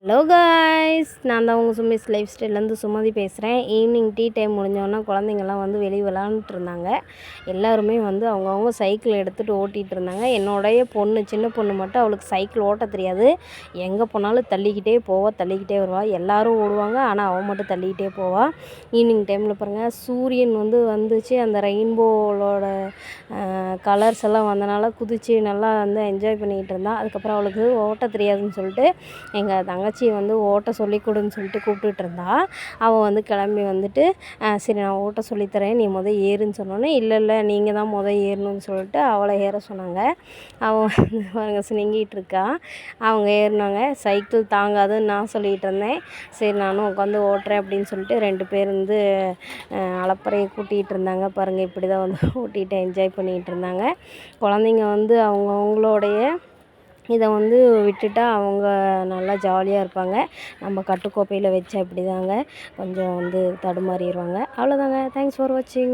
Hello guys, நான் தான் உங்கள் சுமிஸ் லைஃப் ஸ்டைல்லேருந்து சுமதி பேசுகிறேன். ஈவினிங் டீ டைம் முடிஞ்சோன்னா குழந்தைங்கள்லாம் வந்து வெளியே விளாண்டுட்டு இருந்தாங்க. எல்லாருமே வந்து அவங்கவுங்க சைக்கிள் எடுத்துகிட்டு ஓட்டிகிட்டு இருந்தாங்க. என்னுடைய பொண்ணு, சின்ன பொண்ணு மட்டும் அவளுக்கு சைக்கிள் ஓட்ட தெரியாது. எங்கே போனாலும் தள்ளிக்கிட்டே போவா, தள்ளிக்கிட்டே வருவா. எல்லோரும் ஓடுவாங்க, ஆனால் அவள் மட்டும் தள்ளிக்கிட்டே போவாள். ஈவினிங் டைமில் பாருங்கள், சூரியன் வந்துச்சு. அந்த ரெயின்போவோட கலர்ஸ் எல்லாம் வந்தனால குதித்து நல்லா வந்து என்ஜாய் பண்ணிக்கிட்டு இருந்தாள். அதுக்கப்புறம் அவளுக்கு ஓட்ட தெரியாதுன்னு சொல்லிட்டு எங்கள் தங்கச்சியை வந்து ஓட்ட சொல்லி கொடுன்னு சொல்லிட்டு கூப்பிட்டுட்டு இருந்தா. அவள் வந்து கிளம்பி வந்துட்டு சரி நான் ஓட்ட சொல்லித்தரேன், நீ ஏறுன்னு சொன்னோன்னே, இல்லை நீங்கள் தான் ஏறணும்னு சொல்லிட்டு அவளை ஏற சொன்னாங்க. அவள் வந்து பாருங்க சினுங்கிட்டு இருக்கா. அவங்க ஏறினாங்க. சைக்கிள் தாங்காதுன்னு நான் சொல்லிகிட்டு இருந்தேன். சரி நானும் உட்காந்து ஓட்டுறேன் அப்படின்னு சொல்லிட்டு 2 பேர் வந்து அலப்பறையை கூட்டிகிட்டு இருந்தாங்க. பாருங்கள், இப்படி தான் வந்து ஓட்டிகிட்டு என்ஜாய் பண்ணிகிட்டு இருந்தாங்க. குழந்தைங்க வந்து அவங்களுடைய இதை வந்து விட்டுட்டா அவங்க நல்லா ஜாலியாக இருப்பாங்க. நம்ம கட்டுக்கோப்பையில் வச்சா இப்படி தாங்க கொஞ்சம் வந்து தடுமாறிடுவாங்க. அவ்வளோதாங்க. தேங்க்ஸ் ஃபார் வாட்சிங்.